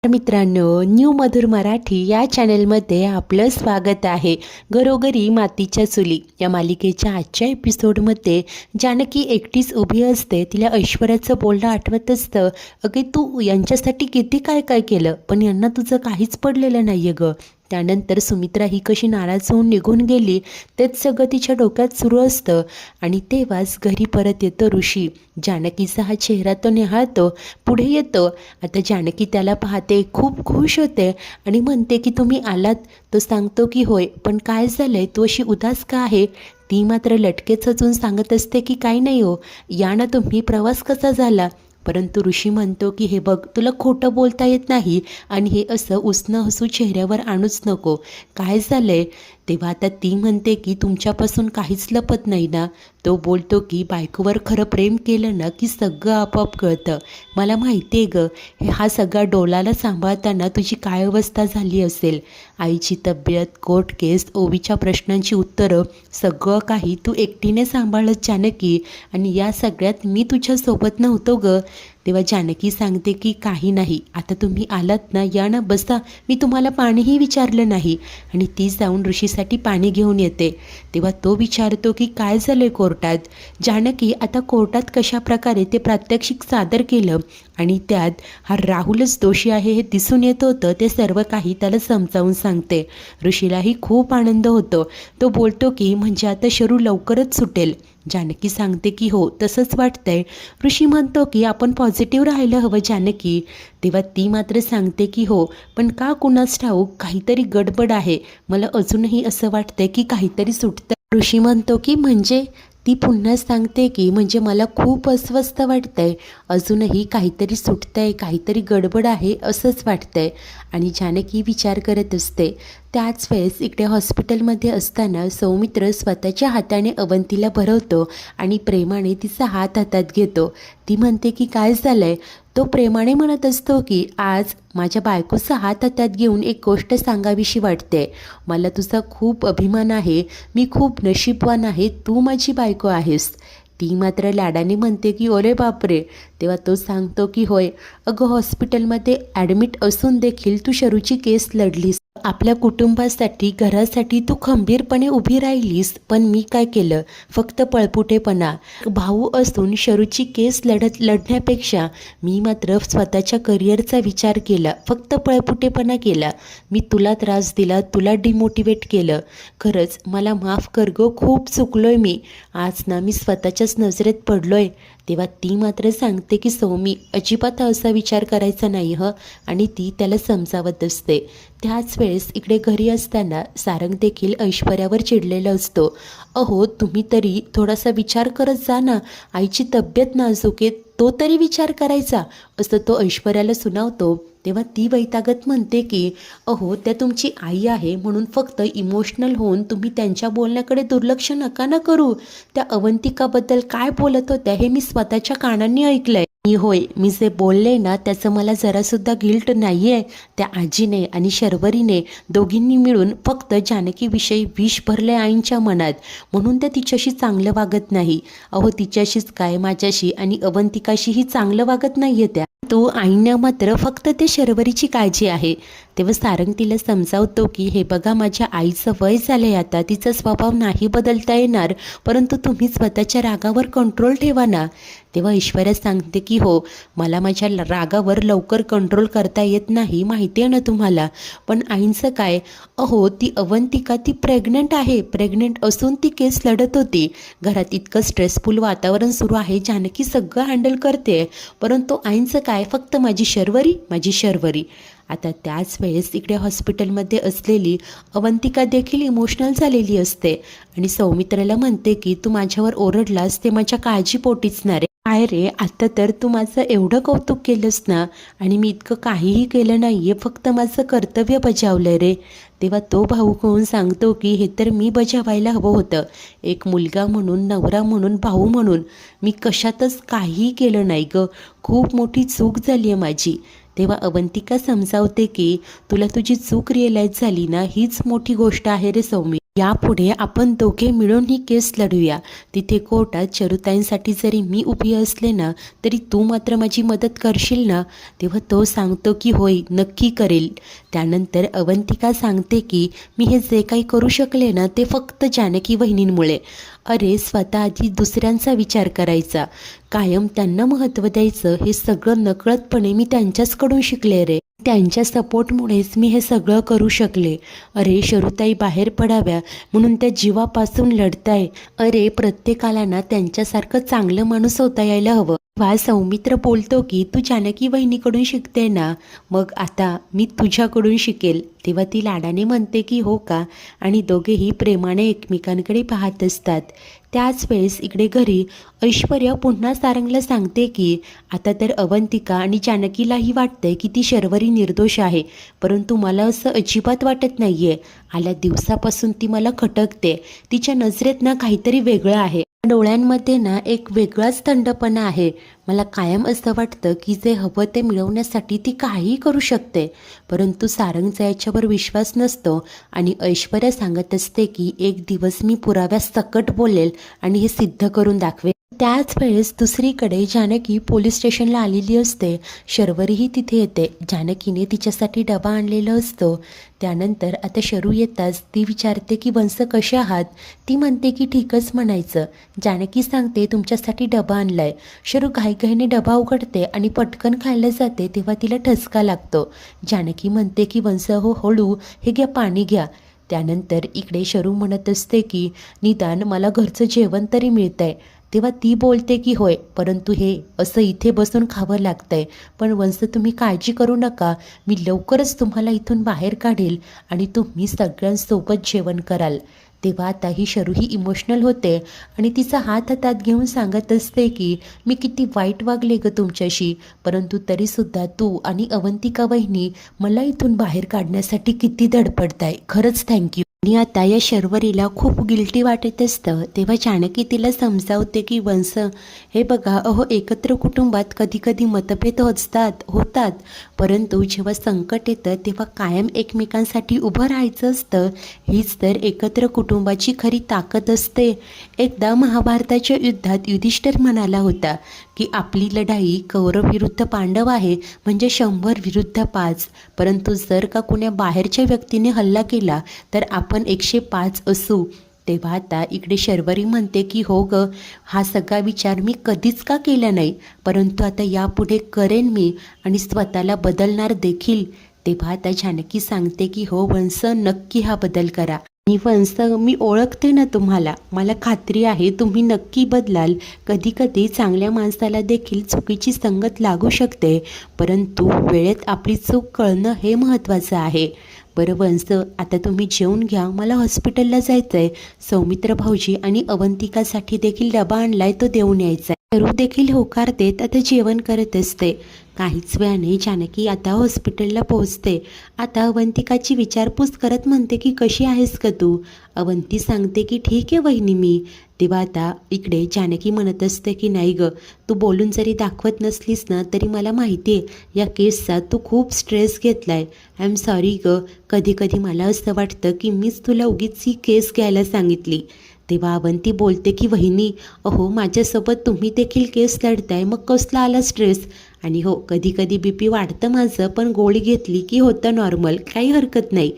मित्रांनो, न्यू मधुर मराठी या चॅनलमध्ये आपलं स्वागत आहे. घरोघरी मातीच्या चुली या मालिकेच्या आजच्या एपिसोडमध्ये जानकी एकटीच उभी असते. तिला ऐश्वर्याचं बोलणं आठवत असतं. अगे तू यांच्यासाठी किती काय काय केलं, पण यांना तुझं काहीच पडलेलं नाही आहे गं. त्यानंतर सुमित्रा ही कशी नाराज होऊन निघून गेली तेच सगळं तिच्या डोक्यात सुरू असतं. आणि तेव्हाच घरी परत येतो ऋषी. जानकीचा हा चेहरा तो निहाळतो. पुढे येतो. आता जानकी त्याला पाहते, खूप खुश होते आणि म्हणते की तुम्ही आलात. तो सांगतो की होय, पण काय झालंय, तू अशी उदास का आहे? ती मात्र लटकेच हसून सांगत असते की काही नाही हो, या ना तुम्ही, प्रवास कसा झाला? परंतु ऋषी म्हणतो की हे बघ, तुला खोटं बोलता येत नाही आणि हे असं उसणं हसू चेहऱ्यावर आणूच नको. काय झालंय? तेव्हा आता ती म्हणते की तुमच्यापासून काहीच लपत नाही ना. तो बोलतो की बायकोवर खरं प्रेम केलं ना की सगळं आपोआप कळतं. मला माहिती आहे गं, हा सगळा डोलाला सांभाळताना तुझी काय अवस्था झाली असेल. आईची तब्येत, कोर्ट केस, ओवीच्या प्रश्नांची उत्तरं, सगळं काही तू एकटीने सांभाळलं जानकी. आणि या सगळ्यात मी तुझ्यासोबत नव्हतो गं. तेव्हा जानकी सांगते की काही नाही, आता तुम्ही आलात ना, या ना, बसा. मी तुम्हाला पाणीही विचारलं नाही. आणि ती जाऊन ऋषीसाठी पाणी घेऊन येते. तेव्हा तो विचारतो की काय झालं कोर्टात? जानकी आता कोर्टात कशा प्रकारे ते प्रात्यक्षिक सादर केलं आणि त्यात हा राहुलच दोषी आहे हे दिसून येत होतं, ते सर्व काही त्याला समजावून सांगते. ऋषीलाही खूप आनंद होतो. तो बोलतो की म्हणजे आता शरू लवकरच सुटेल. जानकी सांगते की हो, तसंच वाटतंय. ऋषी म्हणतो की आपण पॉझिटिव्ह राहायला हवं जानकी. तेव्हा ती मात्र सांगते की हो, पण का कुणास ठाऊक काहीतरी गडबड आहे. मला अजूनही असं वाटतंय की काहीतरी सुटतं. ऋषी म्हणतो की म्हणजे? ती पुन्हा सांगते की म्हणजे मला खूप अस्वस्थ वाटतंय, अजूनही काहीतरी सुटतंय, काहीतरी गडबड आहे असंच वाटतंय. आणि जानकी विचार करत असते. त्याच वेळेस इकडे हॉस्पिटलमध्ये असताना सौमित्र स्वतःच्या हाताने अवंतीला भरवतो आणि प्रेमाने तिचा हात हातात घेतो. ती म्हणते की काय झालंय? तो प्रेमाने म्हणत असतो की आज माझ्या बायकोचा हात हातात घेऊन एक गोष्ट सांगावीशी वाटते. मला तुझा खूप अभिमान आहे. मी खूप नशीबवान आहे, तू माझी बायको आहेस. ती मात्र लाडाने म्हणते की ओरे बापरे. तेव्हा तो सांगतो की होय, अगं हॉस्पिटलमध्ये ॲडमिट असून देखील तू शरूची केस लढलीस. आपल्या कुटुंबासाठी, घरासाठी तू खंबीरपणे उभी राहिलीस. पण मी काय केलं? फक्त पळपुटेपणा. भाऊ असून शरूची केस लढण्यापेक्षा मी मात्र स्वतःच्या करिअरचा विचार केला, फक्त पळपुटेपणा केला. मी तुला त्रास दिला, तुला डिमोटिवेट केलं. खरंच मला माफ कर गं, खूप चुकलोय मी. आज ना मी स्वतःच्याच नजरेत पडलोय. तेव्हा ती मात्र सांगते की सौमी, अजिबात असा विचार करायचा नाही हं. आणि ती त्याला समजावत असते. त्याच वेळेस इकडे घरी असताना सारंग देखील ऐश्वर्यावर चिडलेलं असतो. अहो, तुम्ही तरी थोडासा विचार करत जा ना, आईची तब्येत नाजूक आहे, तो तरी विचार करायचा, असं तो ऐश्वर्याला सुनावतो. तेव्हा ती वैतागत म्हणते की अहो, त्या तुमची आई आहे म्हणून फक्त इमोशनल होऊन तुम्ही त्यांच्या बोलण्याकडे दुर्लक्ष नका ना करू. त्या अवंतिकाबद्दल काय बोलत होत्या हे मी स्वतःच्या कानांनी ऐकलंय. होय, मी जे बोलले ना त्याचं मला जरासुद्धा गिल्ट नाही आहे. त्या आजीने आणि शर्वरीने दोघींनी मिळून फक्त जानकीविषयी विष भरले आईंच्या मनात, म्हणून त्या तिच्याशी चांगलं वागत नाही. अहो, तिच्याशीच काय, माझ्याशी आणि अवंतिकाशीही चांगलं वागत नाही आहे त्या. तो आईंना मात्र फक्त ते शर्वरीची काळजी आहे. तेव्हा सारंग तिला समजावतो की हे बघा, माझ्या आईचं वय झालंय आता, तिचा स्वभाव नाही बदलता येणार, परंतु तुम्ही स्वतःच्या रागावर कंट्रोल ठेवा ना. तेव्हा ऐश्वर्या सांगते की हो, मला माझ्या रागावर लवकर कंट्रोल करता येत नाही, माहिती आहे ना तुम्हाला. पण आईंचं काय? अहो, ती अवंतिका ती प्रेग्नंट आहे. प्रेग्नंट असून ती केस लढत होती. घरात इतकं स्ट्रेसफुल वातावरण सुरू आहे, जानकी सगळं हँडल करते. परंतु आईंचं काय? फक्त माझी शर्वरी, माझी शर्वरी. आता त्याच वेळेस इकडे हॉस्पिटलमध्ये असलेली अवंतिका देखील इमोशनल झालेली असते आणि सौमित्राला म्हणते की तू माझ्यावर ओरडलास ते माझ्या काळजीपोटीच ना रे. काय रे, आता तर तू माझं एवढं कौतुक केलंस ना, आणि मी इतकं काहीही केलं नाही आहे, फक्त माझं कर्तव्य बजावलं रे. तेव्हा तो भाऊक होऊन सांगतो की हे तर मी बजावायला हवं होतं. एक मुलगा म्हणून, नवरा म्हणून, भाऊ म्हणून मी कशातच काहीही केलं नाही गं. खूप मोठी चूक झाली आहे माझी. तेव्हा अवंतिका समजावते की तुला तुझी चूक रिअलाईज झाली ना, हीच मोठी गोष्ट आहे रे सौमी. यापुढे आपण दोघे मिळून ही केस लढूया. तिथे कोर्टात चरुताईंसाठी जरी मी उभी असले ना तरी तू मात्र माझी मदत करशील ना. तेव्हा तो सांगतो की होय, नक्की करेल. त्यानंतर अवंतिका सांगते की मी हे जे काही करू शकले ना ते फक्त जानकी वहिनींमुळे. अरे, स्वतः आधी दुसऱ्यांचा विचार करायचा, कायम त्यांना महत्त्व द्यायचं, हे सगळं नकळतपणे मी त्यांच्याचकडून शिकले रे. त्यांच्या सपोर्टमुळेच मी हे सगळं करू शकले. अरे, शरुताई बाहेर पडाव्या म्हणून त्या जीवापासून लढताय. अरे, प्रत्येकाला ना त्यांच्यासारखं चांगलं माणूस होता यायला हवं. वा सौमित्र बोलतो की तू जानकी वहिनीकडून शिकते ना, मग आता मी तुझ्याकडून शिकेल. तेव्हा ती लाडाने म्हणते की हो का, आणि दोघेही प्रेमाने एकमेकांकडे पाहत असतात. त्याच वेळेस इकडे घरी ऐश्वर्या पुन्हा सारंगला सांगते की आता तर अवंतिका आणि जानकीलाही वाटतंय की ती शर्वरी निर्दोष आहे, परंतु मला असं अजिबात वाटत नाही आहे. आल्या दिवसापासून ती मला खटकते. तिच्या नजरेत ना काहीतरी वेगळं आहे. डोळ्यांमध्ये ना एक वेगळाच थंडपणा आहे. मला कायम असं वाटतं की जे हवं ते मिळवण्यासाठी ती काहीही करू शकते. परंतु सारंगचा याच्यावर विश्वास नसतो आणि ऐश्वर्या सांगत असते की एक दिवस मी पुराव्यासकट बोलेल आणि हे सिद्ध करून दाखवेल. त्याच वेळेस दुसरीकडे जानकी पोलीस स्टेशनला आलेली असते. शर्वरीही तिथे येते. जानकीने तिच्यासाठी डबा आणलेला असतो. त्यानंतर आता शरू येताच ती विचारते की वंश कसे आहात. ती म्हणते की ठीकच म्हणायचं. जानकी सांगते तुमच्यासाठी डबा आणलाय. शरू घाईघाईने डबा उघडते आणि पटकन खायला जाते तेव्हा तिला ठसका लागतो. जानकी म्हणते की वंश हो, हळू, हे घ्या, पाणी घ्या. त्यानंतर इकडे शरू म्हणत असते की निदान मला घरचं जेवण तरी मिळतंय. तेव्हा ती बोलते की होय, परंतु हे असं इथे बसून खावं लागतंय. पण वंश तुम्ही काळजी करू नका, मी लवकरच तुम्हाला इथून बाहेर काढेल आणि तुम्ही सगळ्यांसोबत जेवण कराल. तेव्हा आता ही शरूही इमोशनल होते आणि तिचा हात हातात घेऊन सांगत असते की मी किती वाईट वागले ग तुमच्याशी, परंतु तरीसुद्धा तू आणि अवंतिका वहिनी मला इथून बाहेर काढण्यासाठी किती धडपडताय. खरंच थँक्यू. आणि आता या शर्वरीला खूप गिल्टी वाटत असतं. तेव्हा जानकी तिला समजावते की वंश, हे बघा, अहो, एकत्र कुटुंबात कधी कधी मतभेद होतात, परंतु जेव्हा संकट येतं तेव्हा कायम एकमेकांसाठी उभं राहायचं असतं. हीच तर एकत्र कुटुंबाची खरी ताकद असते. एकदा महाभारताच्या युद्धात युधिष्ठिर म्हणाला होता की आपली लढाई कौरव विरुद्ध पांडव आहे, म्हणजे 100 विरुद्ध 5. परंतु जर का कुण्या बाहेरच्या व्यक्तीने हल्ला केला तर आपण 105 असू. तेव्हा आता इकडे शर्वरी म्हणते की हो ग, हा सगळा विचार मी कधीच का केला नाही, परंतु आता यापुढे करेन मी आणि स्वतःला बदलणार देखील. तेव्हा आता जानकी सांगते की हो वंश, नक्की हा बदल करा. आणि वंश, मी ओळखते ना तुम्हाला, मला खात्री आहे तुम्ही नक्की बदलाल. कधी कधी चांगल्या माणसाला देखील चुकीची संगत लागू शकते, परंतु वेळेत आपली चूक कळणं हे महत्त्वाचं आहे. बरं वंश, आता तुम्ही जेवून घ्या, मला हॉस्पिटलला जायचं आहे. सौमित्र भाऊजी आणि अवंतिकासाठी देखील डबा आणलाय, तो देऊन यायचा आहे. शरू देखील होकार देत आता जेवण करत असते. काहीच वेळाने जानकी आता हॉस्पिटलला पोहोचते. आता अवंतिकाची विचारपूस करत म्हणते की कशी आहेस का तू. अवंती सांगते की ठीक आहे वहिनी मी. तेव्हा आता इकडे जानकी म्हणत असते की नाही ग, तू बोलून जरी दाखवत नसलीस ना तरी मला माहिती आहे या केसचा तू खूप स्ट्रेस घेतलाय. आय एम सॉरी ग, कधी कधी मला असं वाटतं की मीच तुला उगीच ही केस घ्यायला सांगितली. तेव्हा अवंती बोलते की वहिनी, अहो, माझ्यासोबत तुम्ही देखील केस लढताय, मग कसला आला स्ट्रेस. आणि हो, कधी कधी BP वाढतं माझं, पण गोळी घेतली की होतं नॉर्मल, काही हरकत नाही.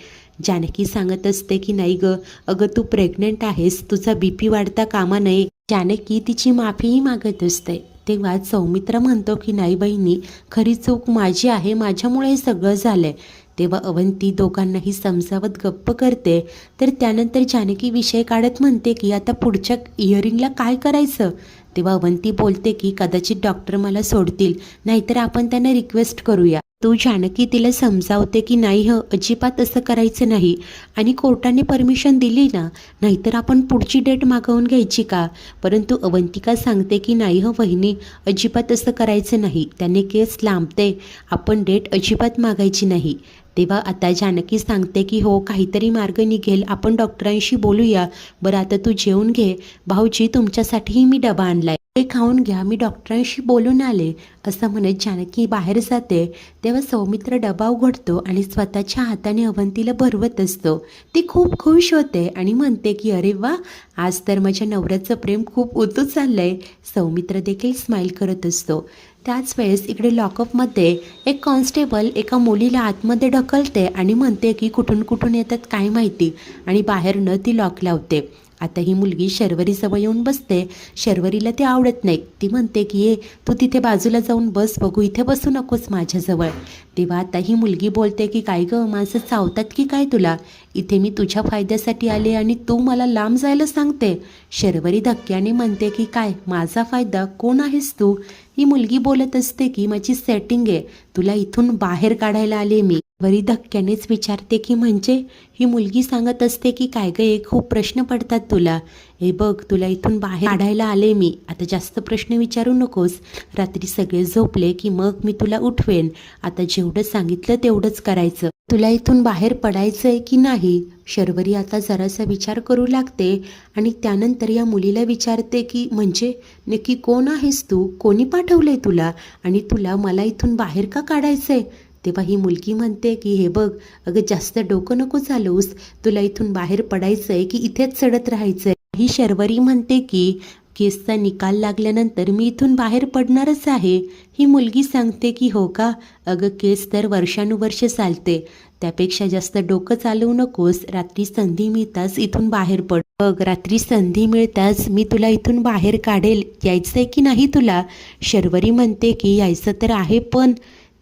जानकी सांगत असते की नाही ग, अगं तू प्रेग्नेंट आहेस, तुझा BP वाढता कामा नये. जानकी तिची माफीही मागत असते. तेव्हा सौमित्र म्हणतो की नाही बहिणी, खरी चूक माझी आहे, माझ्यामुळे हे सगळं झालंय. तेव्हा अवंती दोघांनाही समजावत गप्प करते. तर त्यानंतर जानकी विषय काढत म्हणते की आता पुढच्या इयरिंगला काय करायचं. तेव्हा अवंती बोलते की कदाचित डॉक्टर मला सोडतील, नाहीतर आपण त्यांना रिक्वेस्ट करूया. तो जानकी तिला समजावते की नाही अजिबात असं करायचं नाही, आणि कोर्टाने परमिशन दिली ना, नाहीतर आपण पुढची डेट मागवून घ्यायची का. परंतु अवंतिका सांगते की नाही वहिनी, अजिबात असं करायचं नाही, त्याने केस लांबते, आपण डेट अजिबात मागायची नाही. तेव्हा आता जानकी सांगते की हो, काहीतरी मार्ग निघेल, आपण डॉक्टरांशी बोलूया. बरं आता तू जेवून घे, भाऊजी तुमच्यासाठीही मी डबा आणलाय. हे खाऊन घ्या, मी डॉक्टरांशी बोलून आले, असं म्हणत जानकी बाहेर जाते. तेव्हा सौमित्र डबा उघडतो आणि स्वतःच्या हाताने अवंतीला भरवत असतो. ती खूप खुश होते आणि म्हणते की अरे वा, आज तर माझ्या नवऱ्याचं प्रेम खूप उतू चाललंय. सौमित्र देखील स्माईल करत असतो. त्याच वेळेस इकडे लॉकअपमध्ये एक कॉन्स्टेबल एका मुलीला आतमध्ये ढकलते आणि म्हणते की कुठून कुठून येतात काय माहिती, आणि बाहेरनं ती लॉक लावते. आता ही मुलगी शर्वरीजवळ येऊन बसते. शर्वरीला ते आवडत नाही. ती म्हणते की ये तू तिथे बाजूला जाऊन बस बघू, इथे बसू नकोस माझ्याजवळ. तेव्हा आता ही मुलगी बोलते की काय गं, माणसं चावतात की काय तुला? इथे मी तुझ्या फायद्यासाठी आले आणि तू मला लांब जायला सांगते. शर्वरी धक्क्याने म्हणते की काय माझा फायदा, कोण आहेस तू? ही मुलगी बोलत असते की माझी सेटिंग आहे, तुला इथून बाहेर काढायला आले मी. वरी धक्क्यानेच विचारते की म्हणजे? ही मुलगी सांगत असते की काय गे, खूप प्रश्न पडतात तुला. हे बघ, तुला इथून बाहेर काढायला आले मी, आता जास्त प्रश्न विचारू नकोस. रात्री सगळे झोपले की मग मी तुला उठवेन. आता जेवढं सांगितलं तेवढंच करायचं. तुला इथून बाहेर पडायचं आहे की नाही? शर्वरी आता जरासा विचार करू लागते आणि त्यानंतर या मुलीला विचारते की म्हणजे नक्की कोण आहेस तू? कोणी पाठवलंय तुला? आणि तुला मला इथून बाहेर का काढायचंय? तेव्हा ही मुलगी म्हणते की हे बघ, अगं जास्त डोकं नको चालूस, तुला इथून बाहेर पडायचंय की इथेच चढत राहायचंय? ही शर्वरी म्हणते की केसचा निकाल लागल्यानंतर मी इथून बाहेर पडणारच आहे. ही मुलगी सांगते की हो का? अगं केस तर वर्षानुवर्ष चालते, त्यापेक्षा जास्त डोकं चालवू नकोस. रात्री संधी मिळताच इथून बाहेर पड. बघ, रात्री संधी मिळताच मी तुला इथून बाहेर काढेल. यायचंय की नाही तुला? शर्वरी म्हणते की यायचं तर आहे, पण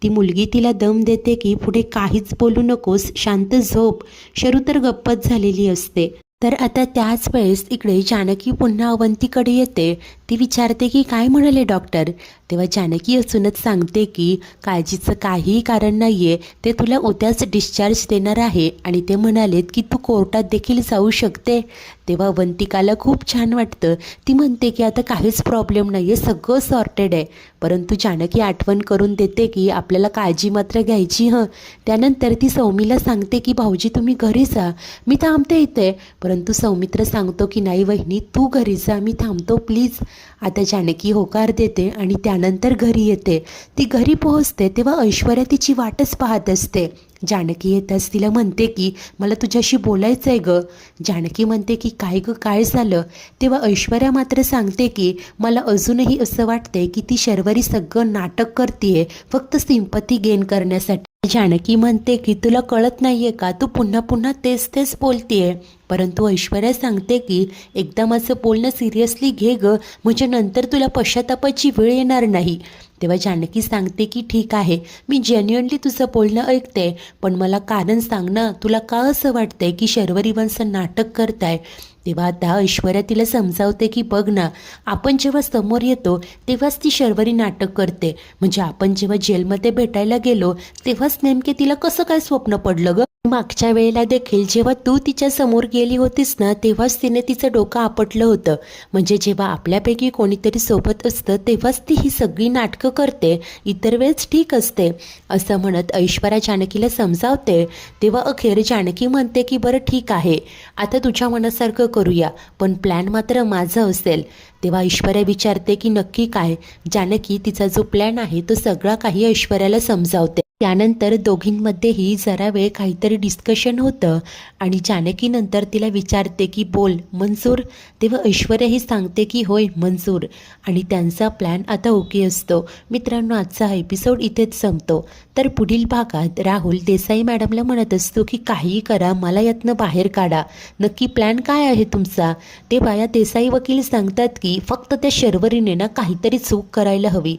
ती मुलगी तिला दम देते की पुढे काहीच बोलू नकोस, शांत झोप. शरू तर गप्पच झालेली असते. तर आता त्याच वेळेस इकडे जानकी पुन्हा अवंतीकडे येते. ती विचारते की काय म्हणाले डॉक्टर? तेव्हा जानकी असूनच सांगते की काळजीचं काहीही कारण नाही आहे, ते तुला उद्याच डिस्चार्ज देणार आहे आणि ते म्हणालेत की तू कोर्टात देखील जाऊ शकते. तेव्हा अवंतिकाला खूप छान वाटतं. ती म्हणते की आता काहीच प्रॉब्लेम नाही आहे, सगळं सॉर्टेड आहे. परंतु जानकी आठवण करून देते की आपल्याला काळजी मात्र घ्यायची हं. त्यानंतर ती सौमीला सांगते की भाऊजी तुम्ही घरी जा, मी थांबते इथे. परंतु सौमित्र सांगतो की नाही वहिनी, तू घरी जा, मी थांबतो प्लीज. आता जानकी होकार देते आणि त्यानंतर घरी येते. ती घरी पोहोचते तेव्हा ऐश्वर्या तिची वाटच पाहत असते. जानकी येताच तिला म्हणते की मला तुझ्याशी बोलायचं आहे गं. जानकी म्हणते की काय गं, काय झालं? तेव्हा ऐश्वर्या मात्र सांगते की मला अजूनही असं वाटते की ती शर्वरी सगळं नाटक करते फक्त सिंपती गेन करण्यासाठी. जानकी म्हणते की तुला कळत नाहीये का, तू पुन्हा पुन्हा तेच तेच बोलतेय. परंतु ऐश्वर्या सांगते की एकदा माझं बोलणं सिरियसली घे गं, म्हणजे नंतर तुला पश्चातापाची वेळ येणार नाही. तेव्हा जानकी सांगते की ठीक आहे, मी जेन्युअनली तुझं बोलणं ऐकते, पण मला कारण सांग ना, तुला का असं वाटतंय की शर्वरी वंश नाटक करताय? तेव्हा आता ऐश्वर्या तिला समजावते की बघ ना, आपण जेव्हा समोर येतो तेव्हाच ती शर्वरी नाटक करते. म्हणजे आपण जेव्हा जेलमध्ये भेटायला गेलो तेव्हाच नेमके तिला कसं काय स्वप्न पडलं गं? मागच्या वेळेला देखील जेव्हा तू तिच्या समोर गेली होतीस ना, तेव्हाच तिने तिचं डोकं आपटलं होतं. म्हणजे जेव्हा आपल्यापैकी कोणीतरी सोबत असतं तेव्हाच ती ही सगळी नाटकं करते, इतर वेळेस ठीक असते, असं म्हणत ऐश्वर्या जानकीला समजावते. तेव्हा अखेर जानकी म्हणते की बरं ठीक आहे, आता तुझ्या मनासारखं करूया, पण प्लॅन मात्र माझं असेल. तेव्हा ऐश्वर्या विचारते की नक्की काय? जानकी तिचा जो प्लॅन आहे तो सगळा काही ऐश्वर्याला समजावते. त्यानंतर दोघींमध्येही जरा वेळ काहीतरी डिस्कशन होतं आणि जानकी नंतर तिला विचारते की बोल मंजूर? तेव्हा ऐश्वर्या ही सांगते की होय मंजूर, आणि त्यांचा प्लॅन आता ओके असतो. मित्रांनो, आजचा हा एपिसोड इथेच संपतो. तर पुढील भागात राहुल देसाई मॅडमला म्हणत असतो की काहीही करा, मला यातनं बाहेर काढा, नक्की प्लॅन काय आहे तुमचा? तेव्हा या देसाई वकील सांगतात की फक्त त्या शर्वरीने ना काहीतरी चूक करायला हवी.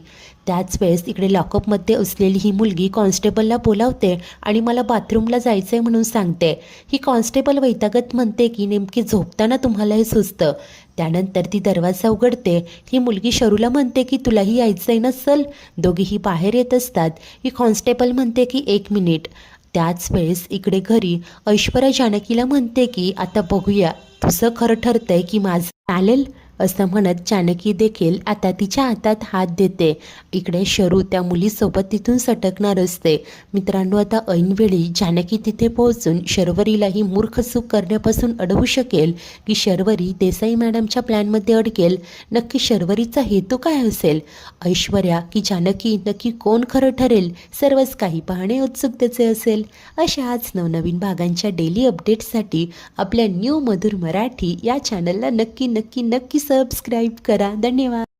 त्याच वेळेस इकडे लॉकअपमध्ये असलेली ही मुलगी कॉन्स्टेबलला बोलावते आणि मला बाथरूमला जायचं आहे म्हणून सांगते. ही कॉन्स्टेबल वैतागत म्हणते की नेमकी झोपताना तुम्हाला हे सुचतं. त्यानंतर ती दरवाजा उघडते. ही मुलगी शरूला म्हणते की तुलाही यायचं आहे ना, चल. दोघीही बाहेर येत असतात. ही कॉन्स्टेबल म्हणते की 1 मिनिट. त्याच वेळेस इकडे घरी ऐश्वर्या जानकीला म्हणते की आता बघूया तुझं खरं ठरतंय की माझं. चालेल? असं म्हणत जानकी देखील आता तिच्या हातात हात देते. इकडे शरू त्या मुलीसोबत तिथून सटकणार असते. मित्रांनो, आता ऐनवेळी जानकी तिथे पोहोचून शर्वरीलाही मूर्खचूक करण्यापासून अडवू शकेल की शर्वरी देसाई मॅडमच्या प्लॅनमध्ये अडकेल. नक्की शर्वरीचा हेतू काय असेल? ऐश्वर्या की जानकी, नक्की कोण खरं ठरेल? सर्वच काही पाहणे उत्सुकतेचे असेल. अशाच नवनवीन भागांच्या डेली अपडेट्ससाठी आपल्या न्यू मधुर मराठी या चॅनलला नक्की सबस्क्राईब करा. धन्यवाद.